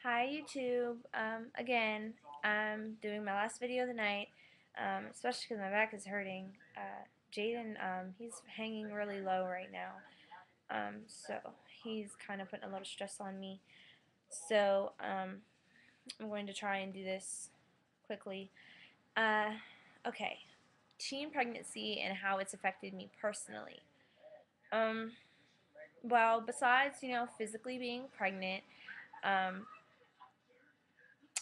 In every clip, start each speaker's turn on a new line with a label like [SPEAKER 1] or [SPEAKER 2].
[SPEAKER 1] Hi YouTube. Again, I'm doing my last video of the night, especially because my back is hurting. Jaden, he's hanging really low right now, so he's kind of putting a little stress on me. So I'm going to try and do this quickly. Uh, okay, teen pregnancy and how it's affected me personally. Um, well, besides physically being pregnant, um,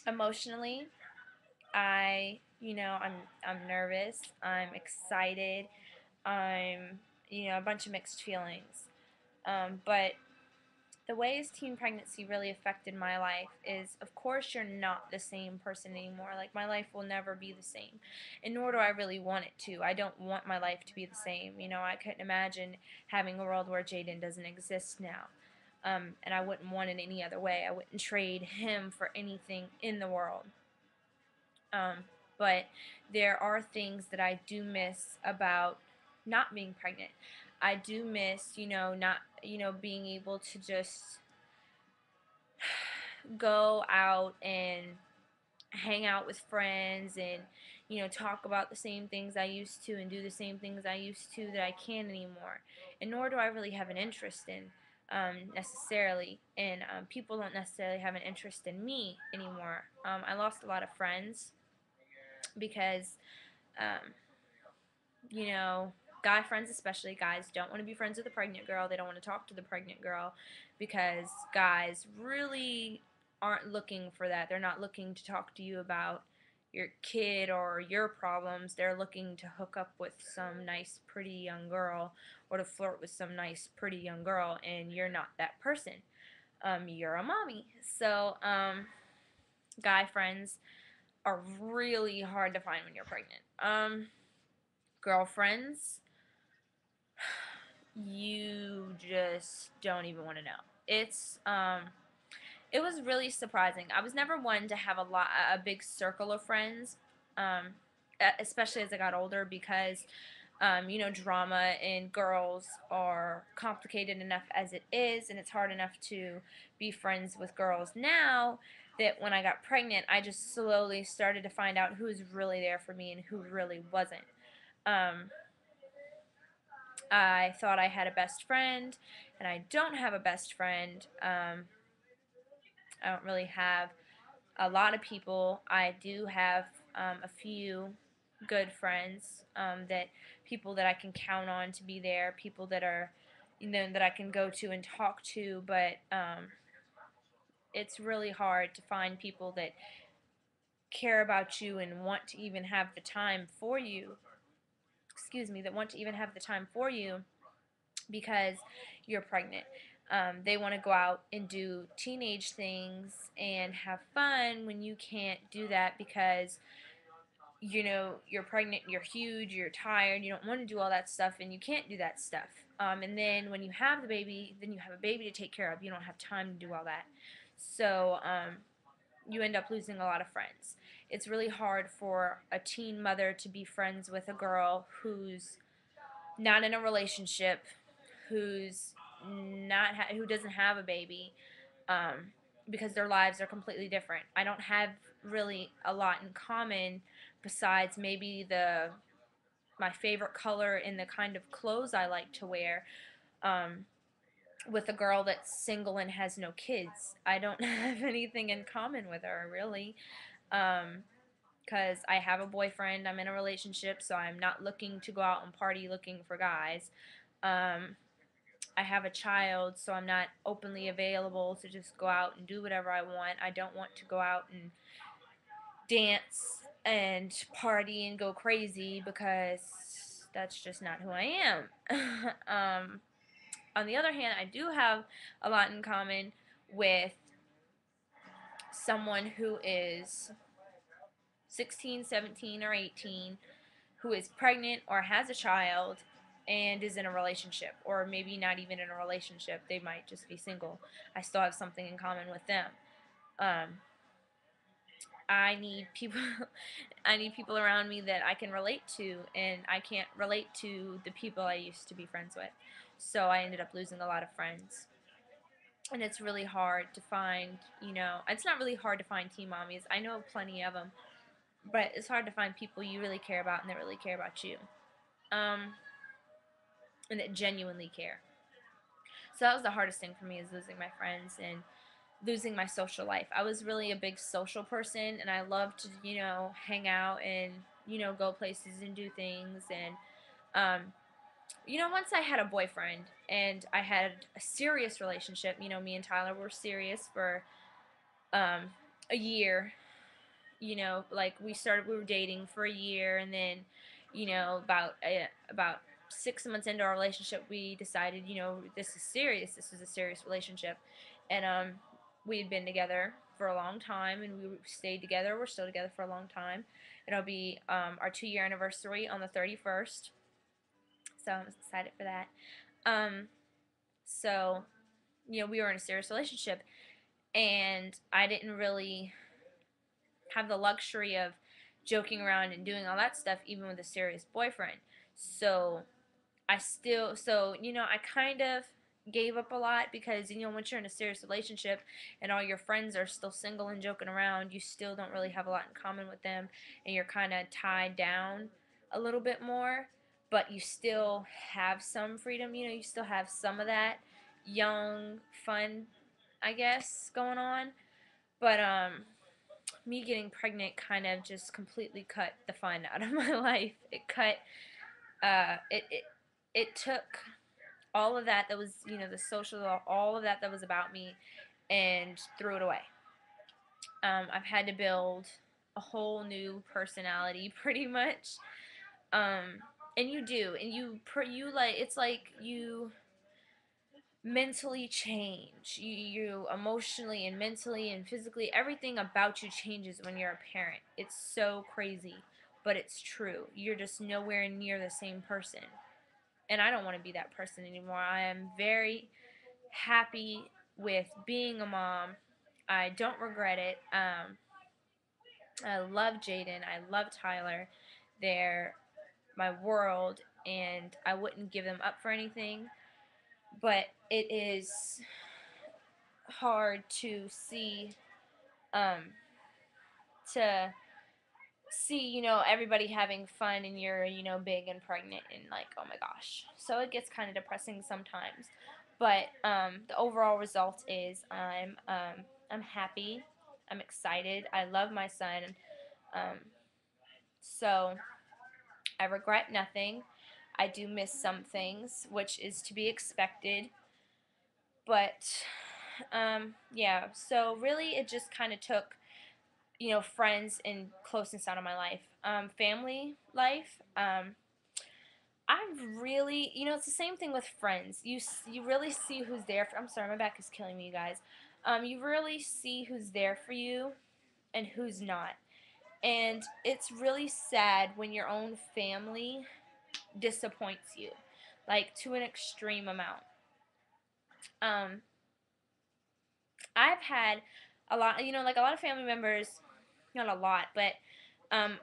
[SPEAKER 1] emotionally I'm nervous, I'm excited, I'm a bunch of mixed feelings. But the ways teen pregnancy really affected my life is, of course, you're not the same person anymore. Like, my life will never be the same, and nor do I really want it to. I don't want my life to be the same. I couldn't imagine having a world where Jaden doesn't exist now. And I wouldn't want it any other way. I wouldn't trade him for anything in the world. Um, but there are things that I do miss about not being pregnant. I do miss, not, being able to just go out and hang out with friends and, talk about the same things I used to and do the same things I used to that I can't anymore. And nor do I really have an interest in necessarily. And people don't necessarily have an interest in me anymore. I lost a lot of friends because um, guy friends, especially guys, don't want to be friends with a pregnant girl. They don't want to talk to the pregnant girl because guys really aren't looking for that. They're not looking to talk to you about your kid or your problems. They're looking to hook up with some nice, pretty young girl or to flirt with some nice, pretty young girl, and you're not that person. You're a mommy. So, guy friends are really hard to find when you're pregnant. Girlfriends, you just don't even want to know. It was really surprising. I was never one to have a big circle of friends, um, especially as I got older, because drama and girls are complicated enough as it is, and it's hard enough to be friends with girls now that when I got pregnant, I just slowly started to find out who was really there for me and who really wasn't. Um, I thought I had a best friend, and I don't have a best friend. I don't really have a lot of people. I do have a few good friends, that people that I can count on to be there, people that are, that I can go to and talk to, but it's really hard to find people that care about you and want to even have the time for you. Excuse me, that want to even have the time for you because you're pregnant. They want to go out and do teenage things and have fun when you can't do that because you're pregnant, you're huge, you're tired, you don't want to do all that stuff, and you can't do that stuff. And then when you have the baby, then you have a baby to take care of. You don't have time to do all that. So you end up losing a lot of friends. It's really hard for a teen mother to be friends with a girl who's not in a relationship, who's not who doesn't have a baby, um, because their lives are completely different. I don't have really a lot in common besides maybe the my favorite color and the kind of clothes I like to wear. Um, with a girl that's single and has no kids, I don't have anything in common with her really. Because I have a boyfriend, I'm in a relationship, so I'm not looking to go out and party looking for guys. Um, I have a child, so I'm not openly available to just go out and do whatever I want. I don't want to go out and dance and party and go crazy because that's just not who I am. On the other hand, I do have a lot in common with someone who is 16, 17, or 18 who is pregnant or has a child and is in a relationship, or maybe not even in a relationship, they might just be single. I still have something in common with them. Um, I need people I need people around me that I can relate to, and I can't relate to the people I used to be friends with. So I ended up losing a lot of friends. And it's really hard to find, it's not really hard to find teen mommies. I know plenty of them, but it's hard to find people you really care about and that really care about you, um, and that genuinely care. So that was the hardest thing for me, is losing my friends and losing my social life. I was really a big social person, and I loved to, hang out and, go places and do things. And, once I had a boyfriend and I had a serious relationship, me and Tyler were serious for um, a year. Like we were dating for a year, and then, about 6 months into our relationship, we decided, this is serious. This is a serious relationship, and we had been together for a long time, and we stayed together. We're still together for a long time. It'll be our 2-year anniversary on the 31st, so I'm excited for that. So we were in a serious relationship, and I didn't really have the luxury of joking around and doing all that stuff even with a serious boyfriend. So I kind of gave up a lot, because once you're in a serious relationship and all your friends are still single and joking around, you still don't really have a lot in common with them, and you're kind of tied down a little bit more, but you still have some freedom. You still have some of that young fun, I guess, going on. But me getting pregnant kind of just completely cut the fun out of my life. It cut it took all of that was, the social, all of that was about me, and threw it away. I've had to build a whole new personality pretty much. Um, and you do, and you like, it's like you mentally change. You emotionally and mentally and physically, everything about you changes when you're a parent. It's so crazy, but it's true. You're just nowhere near the same person. And I don't want to be that person anymore. I am very happy with being a mom. I don't regret it. I love Jaden. I love Tyler. They're my world, and I wouldn't give them up for anything. But it is hard to see, um, to see, everybody having fun, and you're, big and pregnant, and like, oh my gosh. So it gets kind of depressing sometimes. But the overall result is I'm happy. I'm excited. I love my son. Um, so I regret nothing. I do miss some things, which is to be expected. But yeah, so really it just kind of took, friends and closeness out of my life. Family life, I've really, it's the same thing with friends. You really see who's there for, I'm sorry, my back is killing me, you guys. You really see who's there for you and who's not. And it's really sad when your own family disappoints you, like to an extreme amount. Um, I've had a lot, like a lot of family members, not a lot, but um,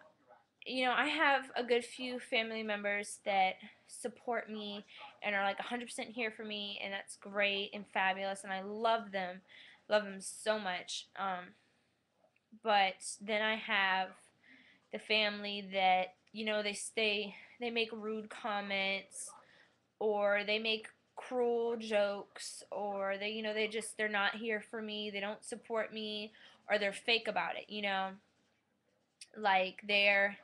[SPEAKER 1] I have a good few family members that support me and are like 100% here for me, and that's great and fabulous, and I love them so much. But then I have the family that, they make rude comments, or they make cruel jokes, or they're not here for me, they don't support me, or they're fake about it, like they're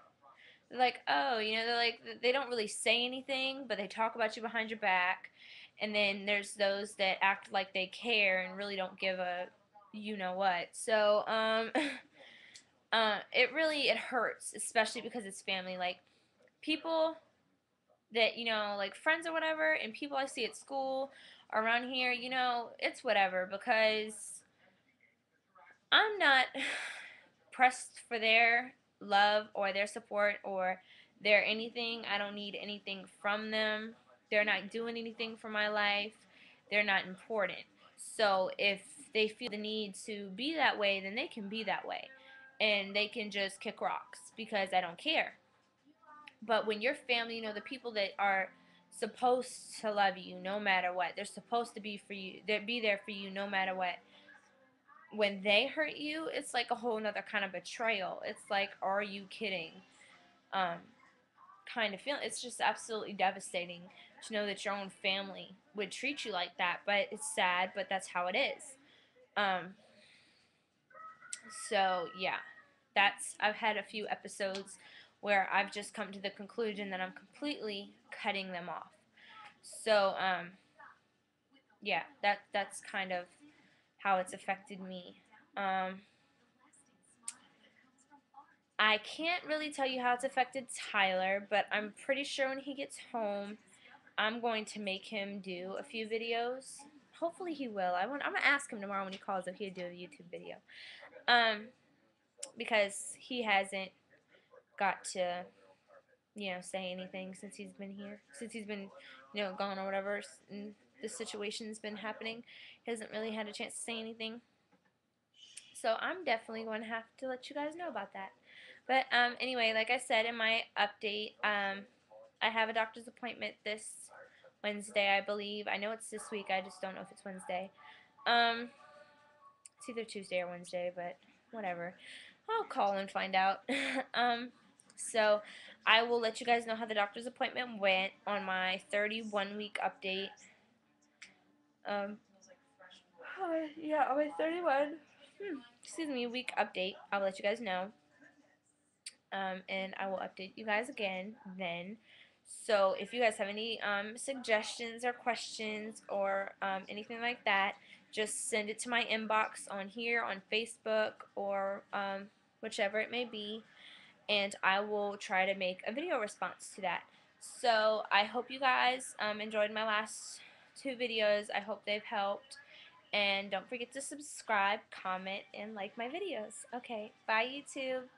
[SPEAKER 1] like, oh, they're like, they don't really say anything, but they talk about you behind your back. And then there's those that act like they care and really don't give a what. So, it hurts, especially because it's family. Like, people that, like friends or whatever, and people I see at school, around here, it's whatever, because I'm not pressed for their love or their support or their anything. I don't need anything from them. They're not doing anything for my life. They're not important. So if they feel the need to be that way, then they can be that way. And they can just kick rocks, because I don't care. But when your family, the people that are supposed to love you no matter what. They're supposed to be for you. They'll be there for you no matter what. When they hurt you, it's like a whole nother kind of betrayal. It's like, are you kidding? Um, kind of feeling. It's just absolutely devastating to know that your own family would treat you like that. But it's sad, but that's how it is. Um, so yeah, I've had a few episodes where I've just come to the conclusion that I'm completely cutting them off. So yeah, that's kind of how it's affected me. Um, I can't really tell you how it's affected Tyler, but I'm pretty sure when he gets home, I'm going to make him do a few videos. Hopefully he will. I'm gonna ask him tomorrow when he calls if he'll do a YouTube video. Um, because he hasn't got to, say anything since he's been here, since he's been, gone or whatever, and this situation's been happening. He hasn't really had a chance to say anything. So I'm definitely going to have to let you guys know about that. But anyway, like I said in my update, I have a doctor's appointment this Wednesday, I believe. I know it's this week. I just don't know if it's Wednesday. It's either Tuesday or Wednesday, but whatever. I'll call and find out. So I will let you guys know how the doctor's appointment went on my 31-week update. Yeah, on my 31, week update. I'll let you guys know. And I will update you guys again then. So if you guys have any suggestions or questions or anything like that, just send it to my inbox on here on Facebook or whichever it may be, and I will try to make a video response to that. So I hope you guys enjoyed my last two videos. I hope they've helped. And don't forget to subscribe, comment, and like my videos. Okay, bye YouTube.